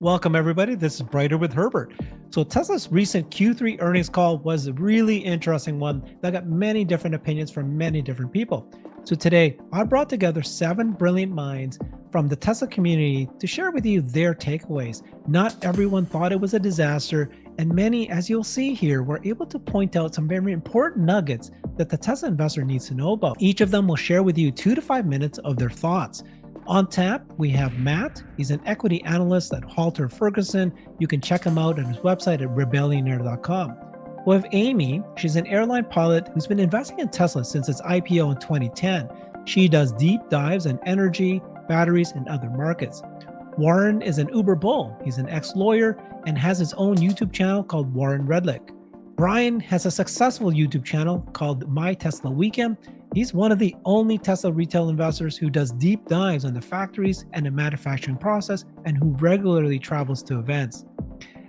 Welcome, everybody. This is Brighter with Herbert. So, Tesla's recent Q3 earnings call was a really interesting one that got many different opinions from many different people. So, today I brought together 7 brilliant minds from the Tesla community to share with you their takeaways. Not everyone thought it was a disaster, and many, as you'll see here, were able to point out some very important nuggets that the Tesla investor needs to know about. Each of them will share with you 2 to 5 minutes of their thoughts. On tap, we have Matt. He's an equity analyst at Halter Ferguson. You can check him out on his website at rebellionaire.com. We have Amy. She's an airline pilot who's been investing in Tesla since its IPO in 2010. She does deep dives in energy, batteries, and other markets. Warren is an Uber bull. He's an ex-lawyer and has his own YouTube channel called Warren Redlich. Brian has a successful YouTube channel called My Tesla Weekend. He's one of the only Tesla retail investors who does deep dives on the factories and the manufacturing process and who regularly travels to events.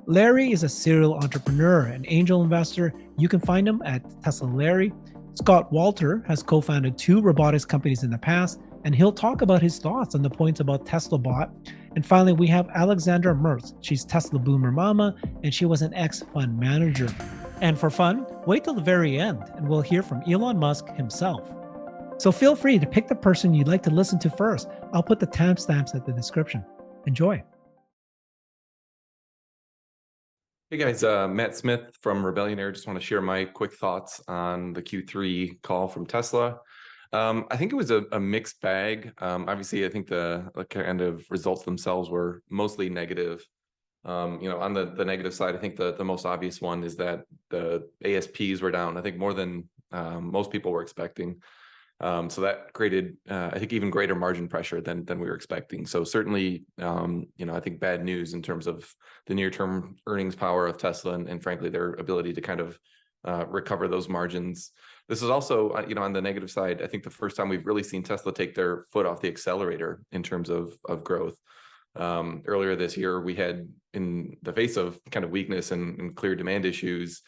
Larry is a serial entrepreneur and angel investor. You can find him at Tesla Larry. Scott Walter has co-founded 2 robotics companies in the past, and he'll talk about his thoughts on the points about Tesla Bot. And finally, we have Alexandra Merz. She's Tesla Boomer Mama, and she was an ex-fund manager. And for fun, wait till the very end, and we'll hear from Elon Musk himself. So feel free to pick the person you'd like to listen to first. I'll put the timestamps at the description. Enjoy. Hey guys, Matt Smith from Rebellionaire. Just want to share my quick thoughts on the Q3 call from Tesla. I think it was a mixed bag. Obviously, I think the kind of results themselves were mostly negative. On the negative side, I think the most obvious one is that the ASPs were down, I think more than most people were expecting. So that created, I think, even greater margin pressure than we were expecting. So certainly, I think bad news in terms of the near-term earnings power of Tesla and frankly, their ability to kind of recover those margins. This is also, on the negative side, I think the first time we've really seen Tesla take their foot off the accelerator in terms of growth. Earlier this year, we had, in the face of kind of weakness and clear demand issues,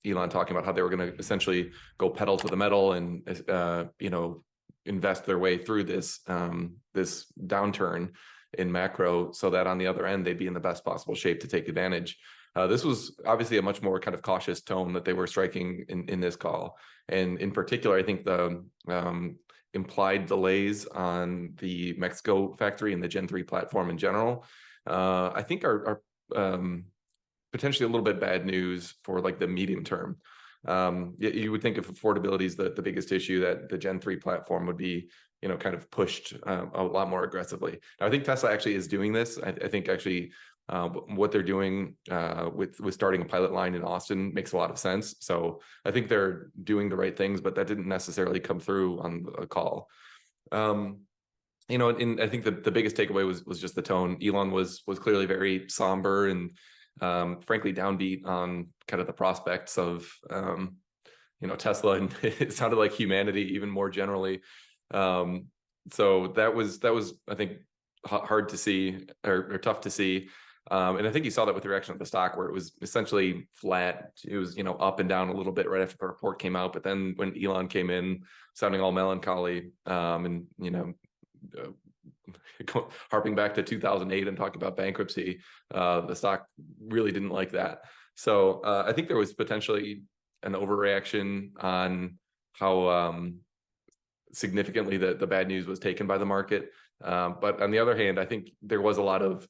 Elon talking about how they were going to essentially go pedal to the metal and invest their way through this downturn in macro, so that on the other end they'd be in the best possible shape to take advantage. This was obviously a much more kind of cautious tone that they were striking in this call, and in particular, I think the implied delays on the Mexico factory and the Gen 3 platform in general, I think are potentially a little bit bad news for like the medium term. You would think if affordability is the biggest issue, that the Gen 3 platform would be, kind of pushed a lot more aggressively. Now, I think Tesla actually is doing this. I think actually what they're doing with starting a pilot line in Austin makes a lot of sense. So I think they're doing the right things, but that didn't necessarily come through on the call. And I think the biggest takeaway was just the tone. Elon was clearly very somber and frankly downbeat on kind of the prospects of Tesla, and it sounded like humanity even more generally. So that was I think hard to see, or tough to see. And I think you saw that with the reaction of the stock, where it was essentially flat. It was, up and down a little bit right after the report came out. But then when Elon came in sounding all melancholy, and, harping back to 2008 and talking about bankruptcy, the stock really didn't like that. So I think there was potentially an overreaction on how significantly the bad news was taken by the market. But on the other hand, I think there was a lot of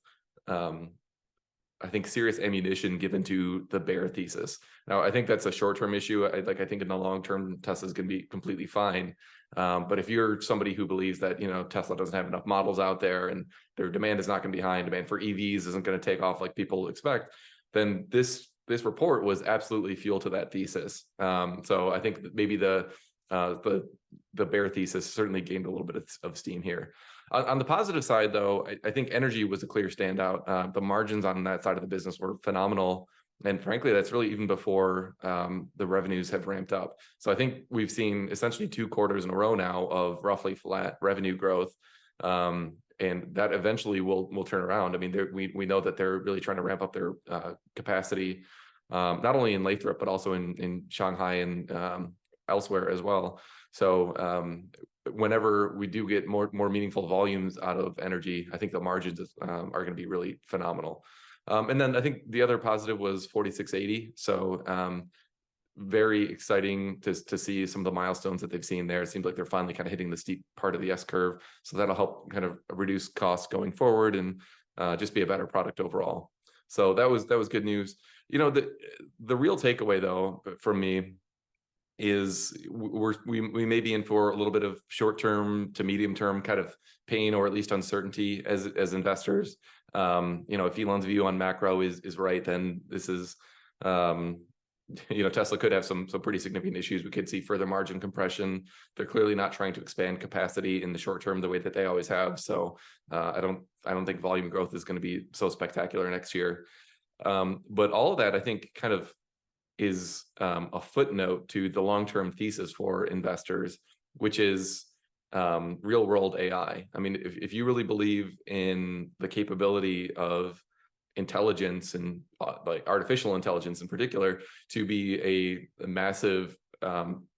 serious ammunition given to the bear thesis. Now, I think that's a short-term issue. I think in the long term, Tesla's going to be completely fine. But if you're somebody who believes that, Tesla doesn't have enough models out there and their demand is not going to be high, and demand for EVs isn't going to take off like people expect, then this report was absolutely fuel to that thesis. So I think that maybe the bear thesis certainly gained a little bit of steam here. On the positive side, though, I think energy was a clear standout. The margins on that side of the business were phenomenal. And frankly, that's really even before the revenues have ramped up. So I think we've seen essentially 2 quarters in a row now of roughly flat revenue growth. And that eventually will turn around. I mean, we know that they're really trying to ramp up their capacity, not only in Lathrop, but also in Shanghai and elsewhere as well. So whenever we do get more meaningful volumes out of energy, I think the margins are going to be really phenomenal. And then I think the other positive was 4680. So very exciting to see some of the milestones that they've seen there. It seems like they're finally kind of hitting the steep part of the S curve. So that'll help kind of reduce costs going forward and just be a better product overall. So that was good news. The real takeaway though from me is we may be in for a little bit of short-term to medium-term kind of pain, or at least uncertainty as investors. If Elon's view on macro is right, then this is Tesla could have some pretty significant issues. We could see further margin compression. They're clearly not trying to expand capacity in the short term the way that they always have. So I don't think volume growth is going to be so spectacular next year. But all of that, I think, kind of is a footnote to the long-term thesis for investors, which is real-world AI. I mean, if you really believe in the capability of intelligence and like artificial intelligence in particular to be a massive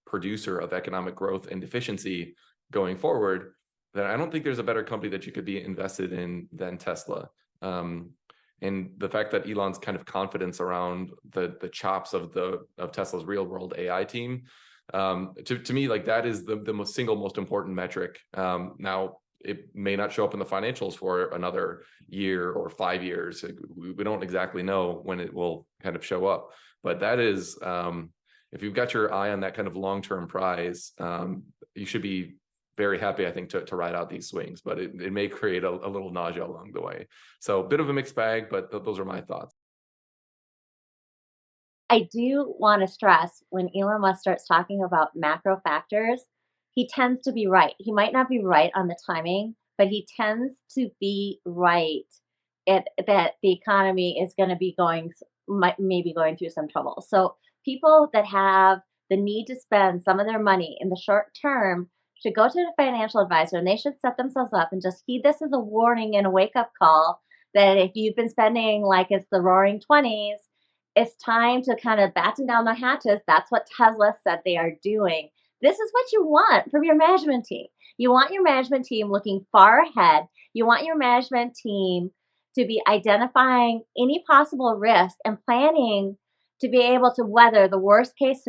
producer of economic growth and efficiency going forward, then I don't think there's a better company that you could be invested in than Tesla. And the fact that Elon's kind of confidence around the chops of Tesla's real world AI team, to me, like, that is the single most important metric. Now, it may not show up in the financials for another year or 5 years. We don't exactly know when it will kind of show up, but that is, if you've got your eye on that kind of long-term prize, you should be very happy, I think, to ride out these swings, but it may create a little nausea along the way. So a bit of a mixed bag, but those are my thoughts. I do want to stress when Elon Musk starts talking about macro factors, he tends to be right. He might not be right on the timing, but he tends to be right that the economy is going to be maybe going through some trouble. So people that have the need to spend some of their money in the short term should go to the financial advisor, and they should set themselves up and just heed this as a warning and a wake up call that if you've been spending like it's the roaring 20s, it's time to kind of batten down the hatches. That's what Tesla said they are doing. This is what you want from your management team. You want your management team looking far ahead. You want your management team to be identifying any possible risk and planning to be able to weather the worst case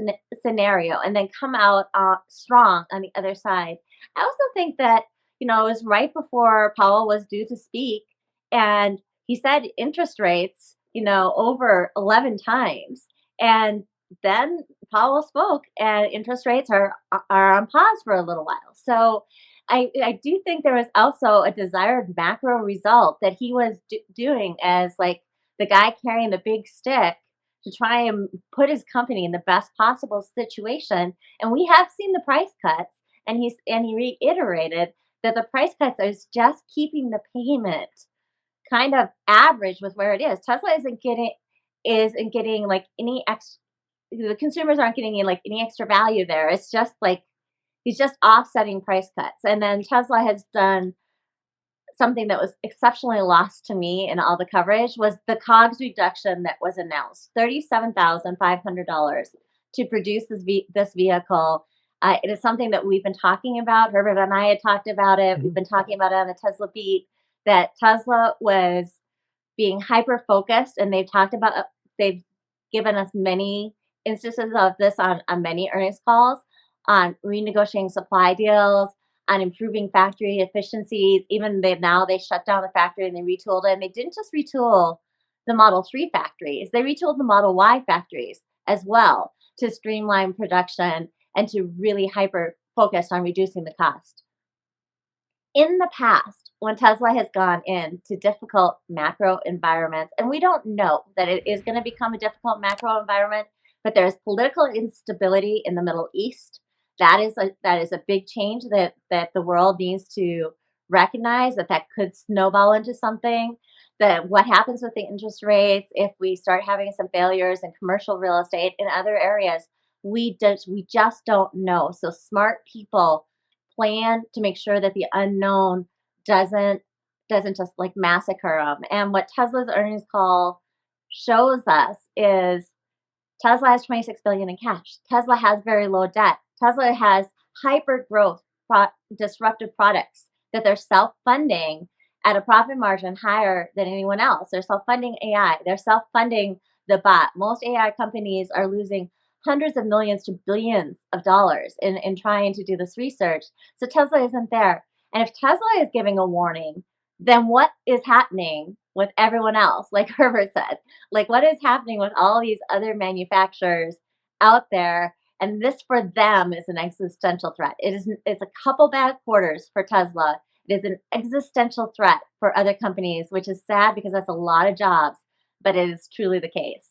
scenario and then come out strong on the other side. I also think that, it was right before Powell was due to speak, and he said interest rates, over 11 times. And then Powell spoke, and interest rates are on pause for a little while. So I do think there was also a desired macro result that he was doing as like the guy carrying the big stick to try and put his company in the best possible situation. And we have seen the price cuts, and he reiterated that the price cuts is just keeping the payment kind of average with where it is. Tesla isn't getting like any extra. The consumers aren't getting like any extra value there. It's just like he's just offsetting price cuts. And then Tesla has done something that was exceptionally lost to me in all the coverage was the COGS reduction that was announced, $37,500 to produce this vehicle. It is something that we've been talking about. Herbert and I had talked about it. We've been talking about it on the Tesla Beat, that Tesla was being hyper focused, and they've given us many instances of this on many earnings calls on renegotiating supply deals, on improving factory efficiencies. Even they shut down the factory and they retooled it. And they didn't just retool the Model 3 factories, they retooled the Model Y factories as well to streamline production and to really hyper focus on reducing the cost. In the past, when Tesla has gone into difficult macro environments, and we don't know that it is going to become a difficult macro environment, but there's political instability in the Middle East. That is a big change that the world needs to recognize, that could snowball into something. That what happens with the interest rates if we start having some failures in commercial real estate in other areas, we just don't know. So smart people plan to make sure that the unknown doesn't just like massacre them. And what Tesla's earnings call shows us is Tesla has 26 billion in cash. Tesla has very low debt. Tesla has hyper growth disruptive products that they're self-funding at a profit margin higher than anyone else. They're self-funding AI. They're self-funding the bot. Most AI companies are losing hundreds of millions to billions of dollars in trying to do this research. So Tesla isn't there. And if Tesla is giving a warning, then what is happening with everyone else? Like Herbert said, like what is happening with all these other manufacturers out there? And this for them is an existential threat. It's a couple bad quarters for Tesla. It is an existential threat for other companies, which is sad because that's a lot of jobs, but it is truly the case.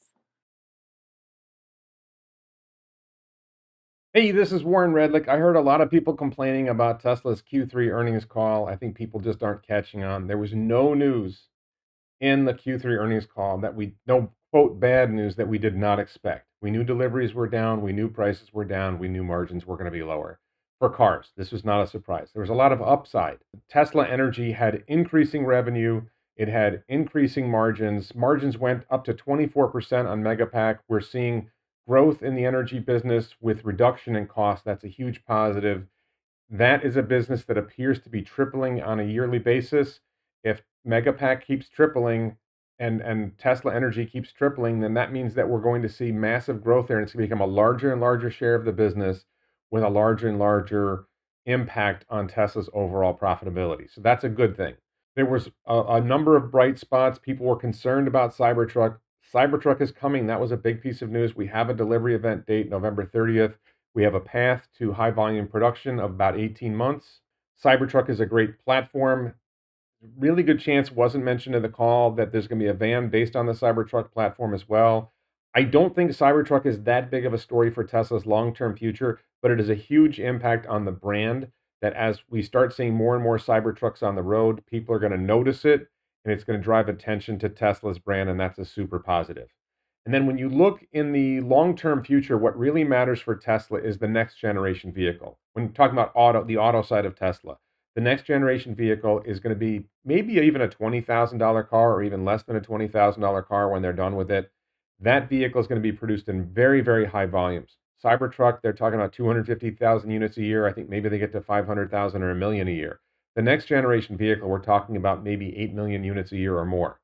Hey, this is Warren Redlich. I heard a lot of people complaining about Tesla's Q3 earnings call. I think people just aren't catching on. There was no news in the Q3 earnings call no quote bad news that we did not expect. We knew deliveries were down, we knew prices were down, we knew margins were going to be lower for cars. This was not a surprise. There was a lot of upside. Tesla Energy had increasing revenue, it had increasing margins. Margins went up to 24% on Megapack. We're seeing growth in the energy business with reduction in cost. That's a huge positive. That is a business that appears to be tripling on a yearly basis. If Megapack keeps tripling and Tesla Energy keeps tripling, then that means that we're going to see massive growth there, and it's going to become a larger and larger share of the business with a larger and larger impact on Tesla's overall profitability. So that's a good thing. There was a number of bright spots. People were concerned about Cybertruck. Cybertruck is coming. That was a big piece of news. We have a delivery event date, November 30th. We have a path to high volume production of about 18 months. Cybertruck is a great platform. Really good chance wasn't mentioned in the call that there's going to be a van based on the Cybertruck platform as well. I don't think Cybertruck is that big of a story for Tesla's long-term future, but it is a huge impact on the brand that as we start seeing more and more Cybertrucks on the road, people are going to notice it and it's going to drive attention to Tesla's brand, and that's a super positive. And then when you look in the long-term future, what really matters for Tesla is the next generation vehicle. When talking about the auto side of Tesla, the next generation vehicle is going to be maybe even a $20,000 car or even less than a $20,000 car when they're done with it. That vehicle is going to be produced in very, very high volumes. Cybertruck, they're talking about 250,000 units a year. I think maybe they get to 500,000 or a million a year. The next generation vehicle, we're talking about maybe 8 million units a year or more.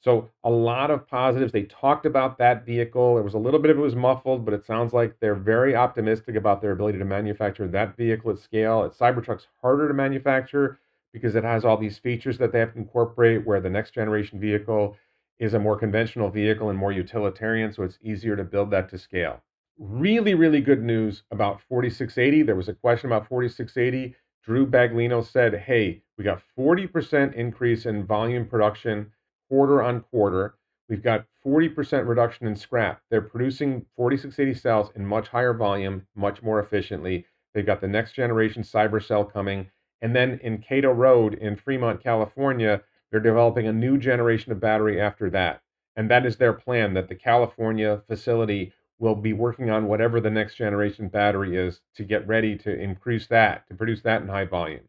So a lot of positives. They talked about that vehicle. It was a little bit of it was muffled, but it sounds like they're very optimistic about their ability to manufacture that vehicle at scale. Cybertruck's harder to manufacture because it has all these features that they have to incorporate, where the next generation vehicle is a more conventional vehicle and more utilitarian, so it's easier to build that to scale. Really, really good news about 4680. There was a question about 4680. Drew Baglino said, hey, we got 40% increase in volume production quarter on quarter. We've got 40% reduction in scrap. They're producing 4680 cells in much higher volume, much more efficiently. They've got the next generation Cyber Cell coming. And then in Cato Road in Fremont, California, they're developing a new generation of battery after that. And that is their plan, that the California facility will be working on whatever the next generation battery is to get ready to increase that, to produce that in high volume.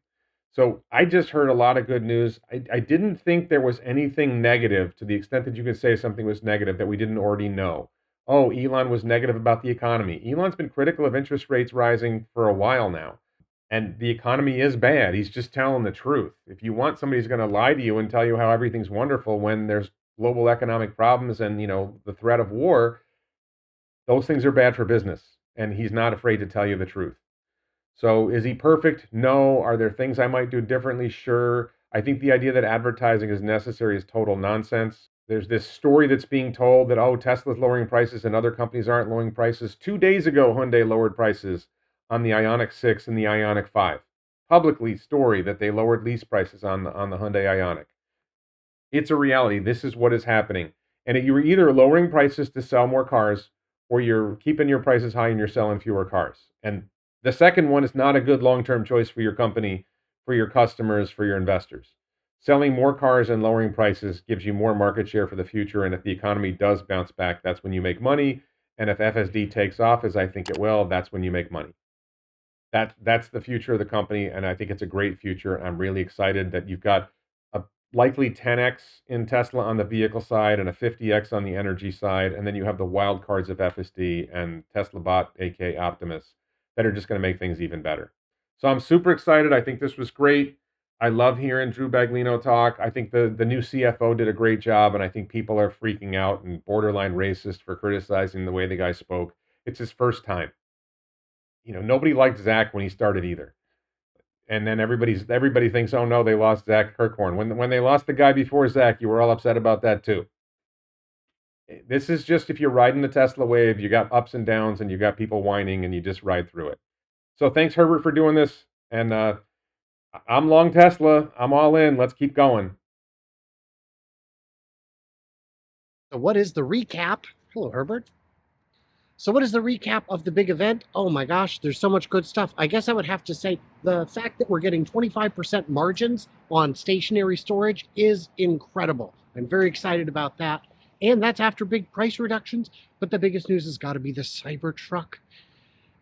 So I just heard a lot of good news. I didn't think there was anything negative, to the extent that you could say something was negative that we didn't already know. Oh, Elon was negative about the economy. Elon's been critical of interest rates rising for a while now. And the economy is bad. He's just telling the truth. If you want somebody who's going to lie to you and tell you how everything's wonderful when there's global economic problems and, the threat of war, those things are bad for business. And he's not afraid to tell you the truth. So is he perfect? No. Are there things I might do differently? Sure. I think the idea that advertising is necessary is total nonsense. There's this story that's being told that, oh, Tesla's lowering prices and other companies aren't lowering prices. 2 days ago, Hyundai lowered prices on the Ioniq 6 and the Ioniq 5. Publicly story that they lowered lease prices on the Hyundai Ioniq. It's a reality. This is what is happening. And you're either lowering prices to sell more cars or you're keeping your prices high and you're selling fewer cars. And the second one is not a good long-term choice for your company, for your customers, for your investors. Selling more cars and lowering prices gives you more market share for the future. And if the economy does bounce back, that's when you make money. And if FSD takes off, as I think it will, that's when you make money. That's the future of the company, and I think it's a great future. I'm really excited that you've got a likely 10x in Tesla on the vehicle side and a 50x on the energy side, and then you have the wild cards of FSD and Tesla Bot, aka Optimus, that are just going to make things even better. So I'm super excited. I think this was great. I love hearing Drew Baglino talk. I think the new CFO did a great job, and I think people are freaking out and borderline racist for criticizing the way the guy spoke. It's his first time. Nobody liked Zach when he started either. And then everybody thinks, oh no, they lost Zach Kirkhorn. When they lost the guy before Zach, you were all upset about that too. This is just, if you're riding the Tesla wave, you got ups and downs, and you got people whining, and you just ride through it. So thanks, Herbert, for doing this. And I'm long Tesla. I'm all in. Let's keep going. So what is the recap? Hello, Herbert. So what is the recap of the big event? Oh my gosh, there's so much good stuff. I guess I would have to say the fact that we're getting 25% margins on stationary storage is incredible. I'm very excited about that. And that's after big price reductions. But the biggest news has got to be the Cybertruck.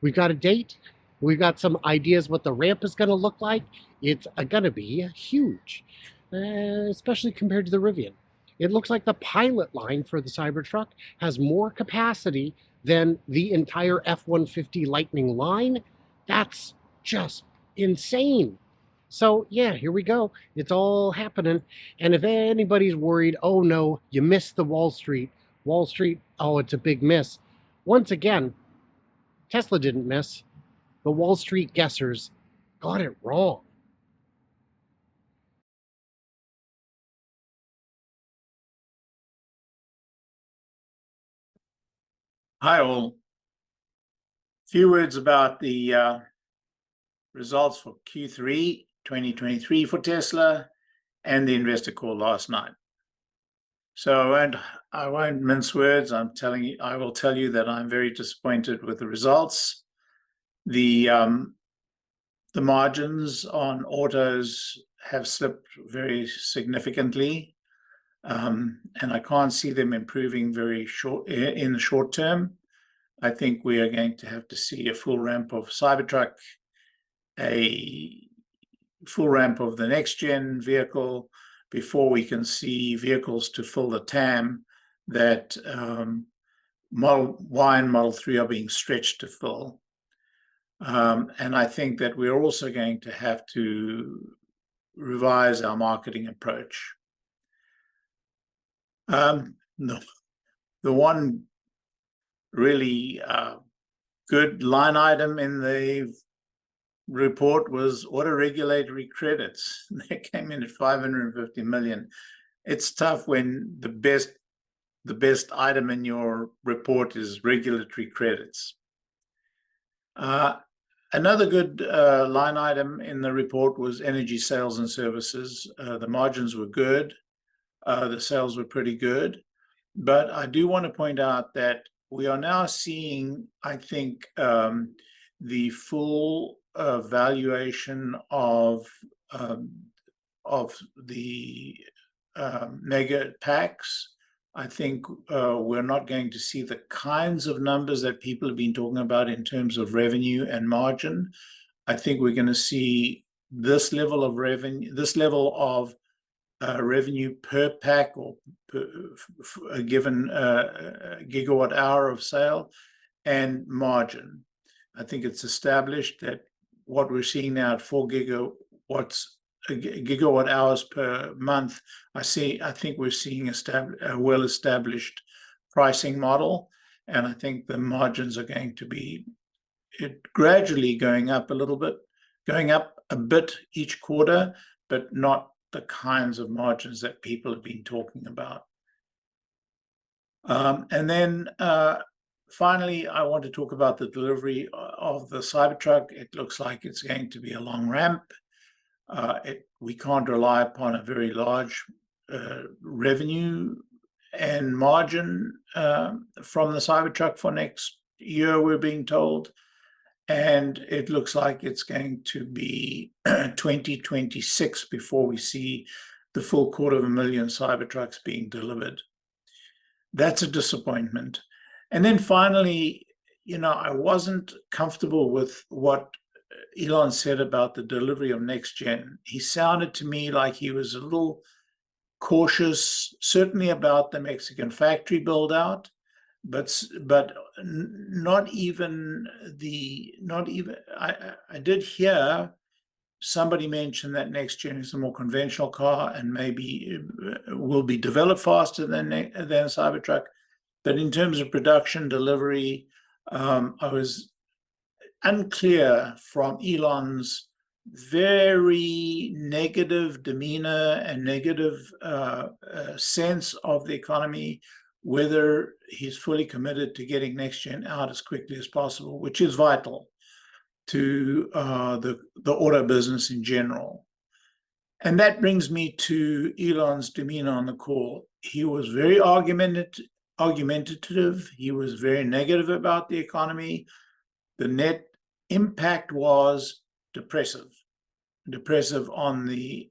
We've got a date. We've got some ideas what the ramp is going to look like. It's going to be huge, especially compared to the Rivian. It looks like the pilot line for the Cybertruck has more capacity than the entire F-150 Lightning line. That's just insane. So yeah, here we go. It's all happening. And if anybody's worried, oh no, you missed the Wall Street, oh, it's a big miss. Once again, Tesla didn't miss. The Wall Street guessers got it wrong. Hi, all. Few words about the results for Q3 2023 for Tesla and the investor call last night. So I won't mince words. I will tell you that I'm very disappointed with the results. The margins on autos have slipped very significantly, and I can't see them improving in the short term. I think we are going to have to see a full ramp of Cybertruck, a full ramp of the next gen vehicle before we can see vehicles to fill the TAM that Model Y and Model 3 are being stretched to fill. And I think that we're also going to have to revise our marketing approach. The one really good line item in the report was auto regulatory credits. They came in at 550 million. It's tough when the best item in your report is regulatory credits. Another good line item in the report was energy sales and services. The margins were good. The sales were pretty good. But I do want to point out that we are now seeing, I think, the full valuation of the mega packs. I think we're not going to see the kinds of numbers that people have been talking about in terms of revenue and margin. I think we're going to see this level of revenue, revenue per pack or per a given gigawatt hour of sale and margin. I think it's established that what we're seeing now at 4 gigawatt hours per month, I think we're seeing a well-established pricing model, and I think the margins are going to be gradually going up a bit each quarter, but not the kinds of margins that people have been talking about. And then finally, I want to talk about the delivery of the Cybertruck. It looks like it's going to be a long ramp. We can't rely upon a very large revenue and margin from the Cybertruck for next year, we're being told. And it looks like it's going to be 2026 before we see the full 250,000 Cybertrucks being delivered. That's a disappointment. And then finally, I wasn't comfortable with what Elon said about the delivery of next gen. He sounded to me like he was a little cautious, certainly about the Mexican factory build out, not even I did hear somebody mention that next gen is a more conventional car and maybe will be developed faster than Cybertruck. But in terms of production delivery, I was unclear from Elon's very negative demeanor and negative sense of the economy, whether he's fully committed to getting next gen out as quickly as possible, which is vital to the auto business in general. And that brings me to Elon's demeanor on the call. He was very argumentative. He was very negative about the economy. The net impact was depressive on the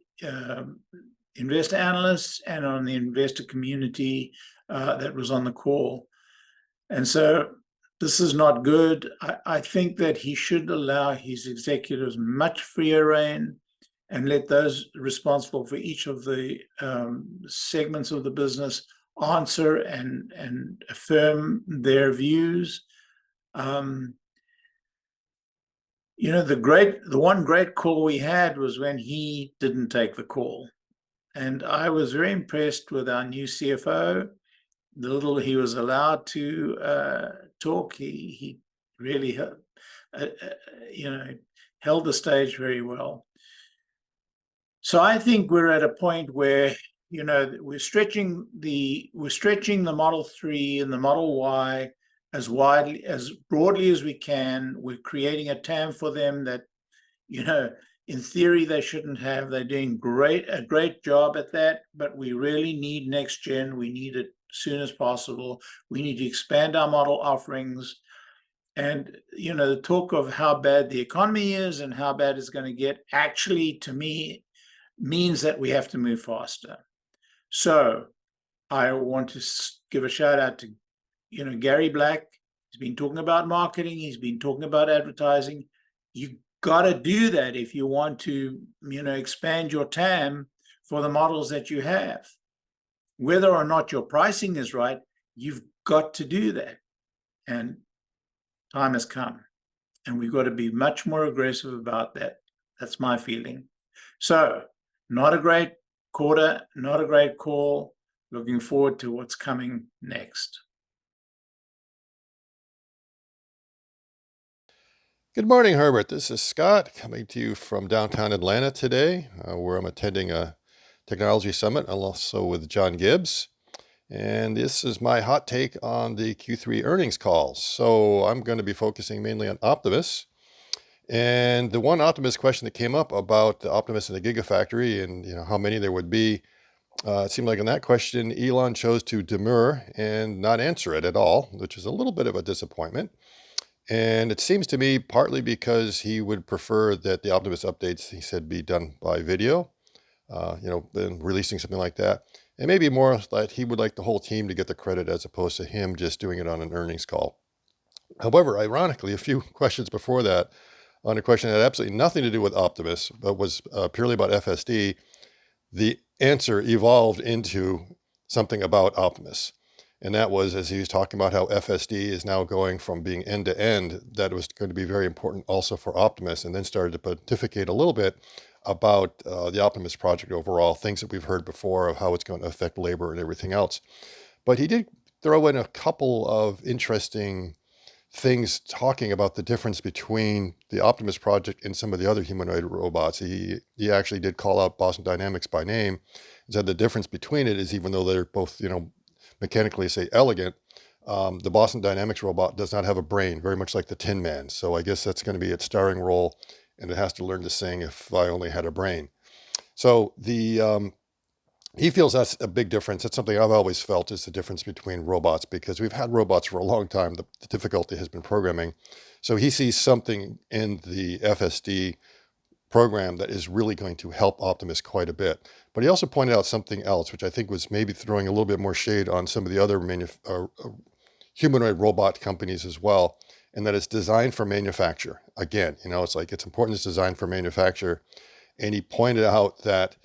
investor analysts and on the investor community that was on the call. And so this is not good. I think that he should allow his executives much freer rein and let those responsible for each of the segments of the business answer and affirm their views. The one great call we had was when he didn't take the call. And I was very impressed with our new CFO. The little he was allowed to talk, he really held the stage very well. So I think we're at a point where we're stretching the Model 3 and the Model Y as broadly as we can. We're creating a TAM for them that in theory they shouldn't have. They're doing a great job at that, but we really need next gen. We need it as soon as possible. We need to expand our model offerings. And the talk of how bad the economy is and how bad it's going to get actually, to me, means that we have to move faster. So I want to give a shout out to Gary Black. He's been talking about marketing. He's been talking about advertising. You got to do that if you want to expand your TAM for the models that you have. Whether or not your pricing is right, you've got to do that. And time has come. And we've got to be much more aggressive about that. That's my feeling. So, not a great quarter, not a great call. Looking forward to what's coming next. Good morning, Herbert. This is Scott coming to you from downtown Atlanta today, where I'm attending a technology summit, also with John Gibbs. And this is my hot take on the Q3 earnings call. So I'm going to be focusing mainly on Optimus. And the one Optimus question that came up about the Optimus and the Gigafactory and how many there would be, it seemed like in that question, Elon chose to demur and not answer it at all, which is a little bit of a disappointment. And it seems to me partly because he would prefer that the Optimus updates, he said, be done by video, than releasing something like that. And maybe more that he would like the whole team to get the credit as opposed to him just doing it on an earnings call. However, ironically, a few questions before that, on a question that had absolutely nothing to do with Optimus, but was purely about FSD, the answer evolved into something about Optimus. And that was, as he was talking about how FSD is now going from being end to end, that it was going to be very important also for Optimus, and then started to pontificate a little bit about the Optimus project overall, things that we've heard before of how it's going to affect labor and everything else. But he did throw in a couple of interesting things talking about the difference between the Optimus project and some of the other humanoid robots. He actually did call out Boston Dynamics by name and said the difference between it is, even though they're both, mechanically say elegant, the Boston Dynamics robot does not have a brain, very much like the Tin Man. So I guess that's going to be its starring role, and it has to learn to sing If I Only Had a Brain. So he feels that's a big difference. That's something I've always felt is the difference between robots, because we've had robots for a long time. The difficulty has been programming. So he sees something in the FSD program that is really going to help Optimus quite a bit. But he also pointed out something else, which I think was maybe throwing a little bit more shade on some of the other humanoid robot companies as well, and that it's designed for manufacture. Again, it's important it's designed for manufacture. And he pointed out that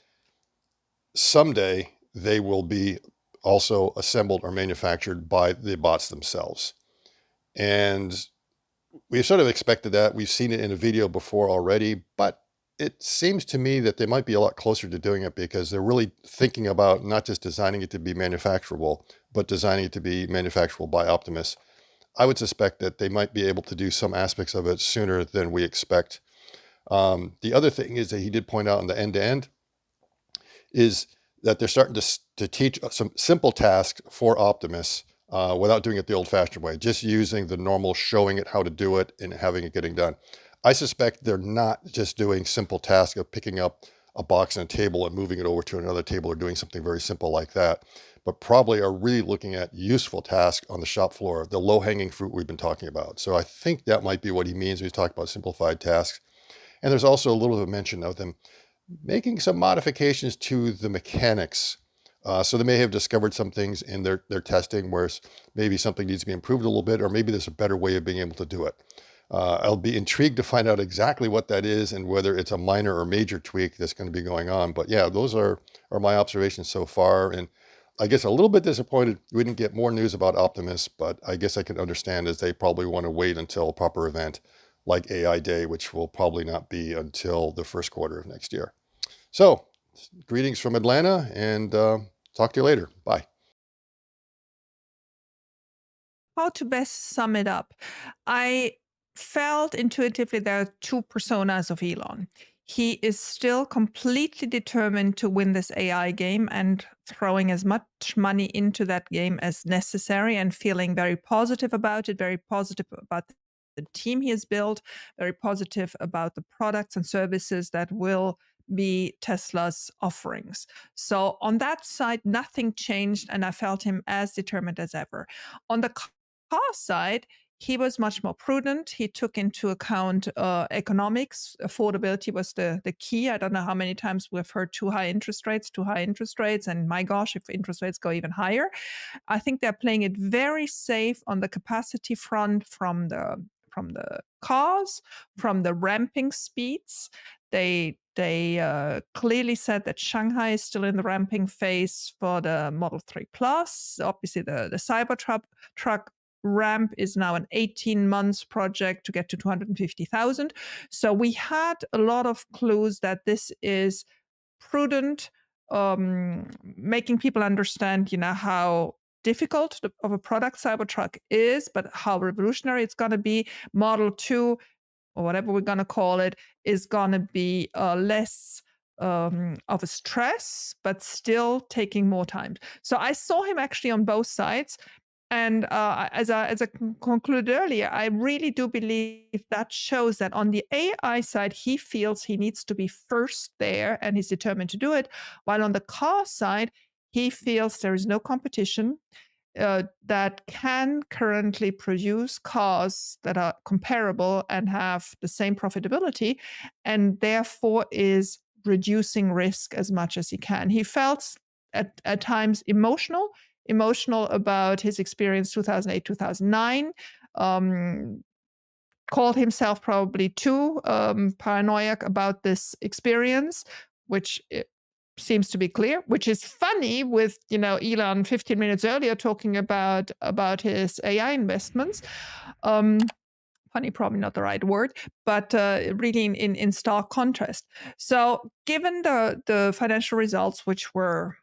someday they will be also assembled or manufactured by the bots themselves. And we sort of expected that. We've seen it in a video before already, but it seems to me that they might be a lot closer to doing it because they're really thinking about not just designing it to be manufacturable, but designing it to be manufacturable by Optimus. I would suspect that they might be able to do some aspects of it sooner than we expect. The other thing is that he did point out in the end-to-end is that they're starting to teach some simple tasks for Optimus without doing it the old-fashioned way, just using the normal showing it how to do it and having it getting done. I suspect they're not just doing simple tasks of picking up a box and a table and moving it over to another table or doing something very simple like that, but probably are really looking at useful tasks on the shop floor, the low-hanging fruit we've been talking about. So I think that might be what he means when he's talking about simplified tasks. And there's also a little bit of mention of them making some modifications to the mechanics. So they may have discovered some things in their testing where maybe something needs to be improved a little bit, or maybe there's a better way of being able to do it. I'll be intrigued to find out exactly what that is and whether it's a minor or major tweak that's going to be going on. But yeah, those are my observations so far. And I guess a little bit disappointed we didn't get more news about Optimus, but I guess I can understand as they probably want to wait until a proper event like AI Day, which will probably not be until the first quarter of next year. So greetings from Atlanta, and talk to you later. Bye. How to best sum it up? I felt intuitively there are two personas of Elon. He is still completely determined to win this AI game and throwing as much money into that game as necessary and feeling very positive about it, very positive about the team he has built, very positive about the products and services that will be Tesla's offerings. So on that side, nothing changed, and I felt him as determined as ever. On the cost side, he was much more prudent. He took into account economics. Affordability was the key. I don't know how many times we've heard too high interest rates, and my gosh, if interest rates go even higher. I think they're playing it very safe on the capacity front from the cars, from the ramping speeds. They clearly said that Shanghai is still in the ramping phase for the Model 3 Plus. Obviously, the Cybertruck ramp is now an 18 months project to get to 250,000. So we had a lot of clues that this is prudent, making people understand, how difficult of a product Cybertruck is, but how revolutionary it's going to be. Model 2, or whatever we're going to call it, is going to be less of a stress, but still taking more time. So I saw him actually on both sides. And as I concluded earlier, I really do believe that shows that on the AI side, he feels he needs to be first there and he's determined to do it. While on the car side, he feels there is no competition that can currently produce cars that are comparable and have the same profitability, and therefore is reducing risk as much as he can. He felt at times emotional about his experience 2008, 2009, called himself probably too paranoid about this experience, which seems to be clear, which is funny with, Elon 15 minutes earlier talking about his AI investments. Funny, probably not the right word, but really in stark contrast. So given the financial results, which were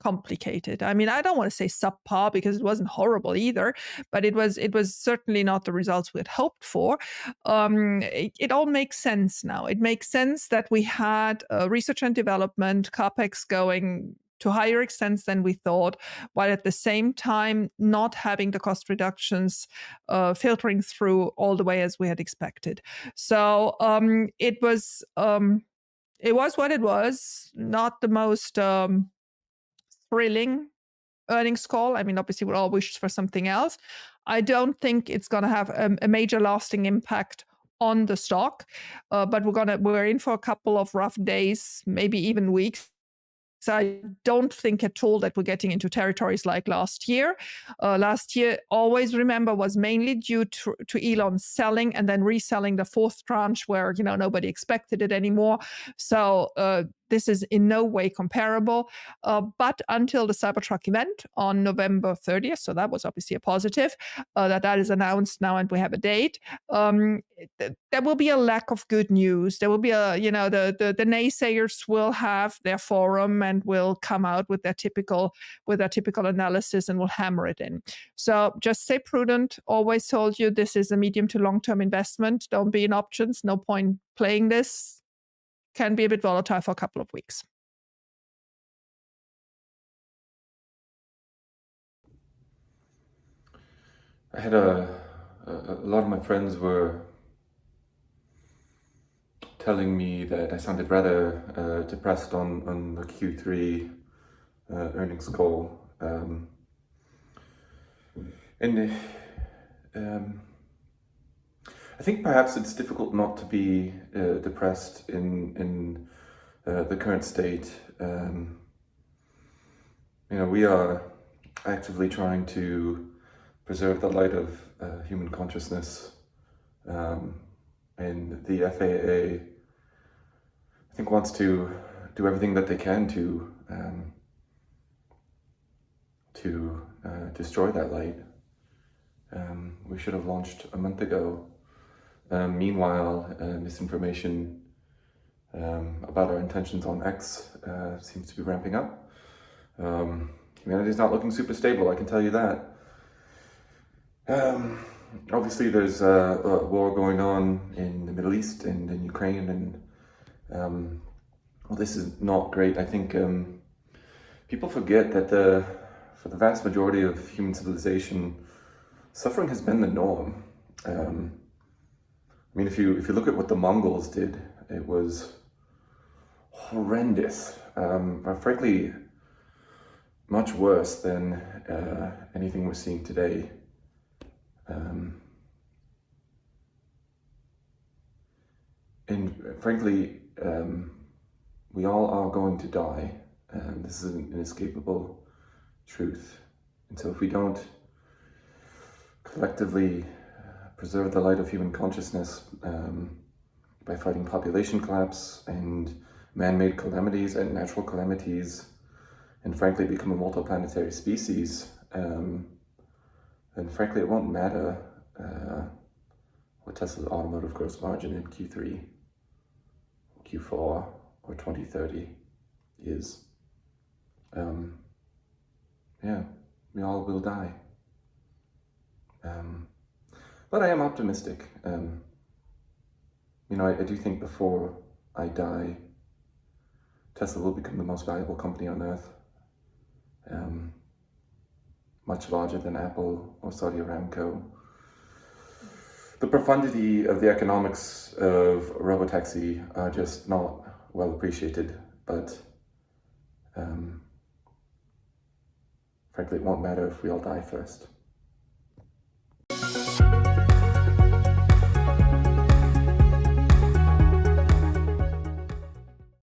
complicated. I mean, I don't want to say subpar because it wasn't horrible either, but it was certainly not the results we had hoped for. It all makes sense now. It makes sense that we had research and development, CapEx going to higher extents than we thought, while at the same time not having the cost reductions filtering through all the way as we had expected. So it was what it was, not the most thrilling earnings call. I mean, obviously, we're all wished for something else. I don't think it's going to have a major lasting impact on the stock, but we're in for a couple of rough days, maybe even weeks. So I don't think at all that we're getting into territories like last year. Last year, always remember, was mainly due to Elon selling and then reselling the fourth tranche where, nobody expected it anymore. So This is in no way comparable, but until the Cybertruck event on November 30th, so that was obviously a positive, that is announced now and we have a date, there will be a lack of good news. There will be the naysayers will have their forum and will come out with their typical analysis and will hammer it in. So just stay prudent. Always told you this is a medium to long-term investment. Don't be in options. No point playing this. Can be a bit volatile for a couple of weeks. I had a lot of my friends were telling me that I sounded rather depressed on the Q3 earnings call. I think perhaps it's difficult not to be depressed in the current state. We are actively trying to preserve the light of human consciousness, and the FAA, I think, wants to do everything that they can to destroy that light. We should have launched a month ago. Meanwhile, misinformation about our intentions on X seems to be ramping up. Humanity is not looking super stable, I can tell you that. Obviously, there's a war going on in the Middle East and in Ukraine, and well, this is not great. I think people forget that for the vast majority of human civilization, suffering has been the norm. If you look at what the Mongols did, it was horrendous. Frankly, much worse than anything we're seeing today. And frankly, we all are going to die. This is an inescapable truth. And so if we don't collectively preserve the light of human consciousness by fighting population collapse and man-made calamities and natural calamities, and frankly become a multiplanetary species, then frankly it won't matter what Tesla's automotive gross margin in Q3, Q4, or 2030 is. We all will die. But I am optimistic. I do think before I die, Tesla will become the most valuable company on earth. Much larger than Apple or Saudi Aramco. The profundity of the economics of robotaxi are just not well appreciated, but frankly, it won't matter if we all die first.